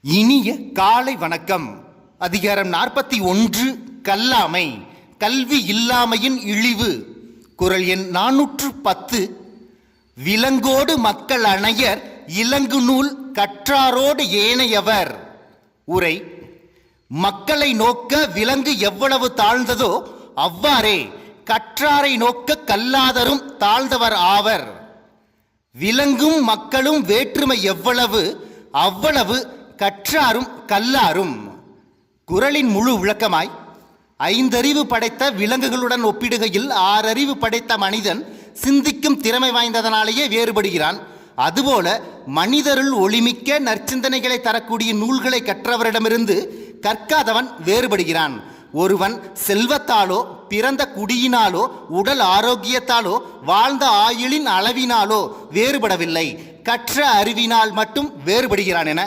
இனிய காலை வணக்கம். அதிகாரம் 41 கல்லாமை, கல்வி இல்லாமையின் இழிவு. குறள் எண் 410. விலங்கோடு மக்கள் அணையர் இலங்கு நூல் கற்றாரோடு ஏனையவர். உரை: மக்களை நோக்க விலங்கு எவ்வளவு தாழ்ந்ததோ அவ்வாறே கற்றாரை நோக்க கல்லாதரும் தாழ்ந்தவர் ஆவர். விலங்கும் மக்களும் வேற்றுமை எவ்வளவு அவ்வளவு கற்றாரும் கல்லாரும். குறளின் முழு விளக்கமாய்: 5 அறிவு படைத்த விலங்குகளுடன் ஒப்பிடுகையில் 6 அறிவு படைத்த மனிதன் சிந்திக்கும் திறமை வாய்ந்ததனாலேயே வேறுபடுகிறான். அதுபோல மனிதருள் ஒளிமிக்க நற்சிந்தனைகளை தரக்கூடிய நூல்களை கற்றவரிடமிருந்து கற்காதவன் வேறுபடுகிறான். ஒருவன் செல்வத்தாலோ பிறந்த குடியினாலோ உடல் ஆரோக்கியத்தாலோ வாழ்ந்த ஆயுளின் அளவினாலோ வேறுபடவில்லை, கற்ற அறிவினால் மட்டும் வேறுபடுகிறான் என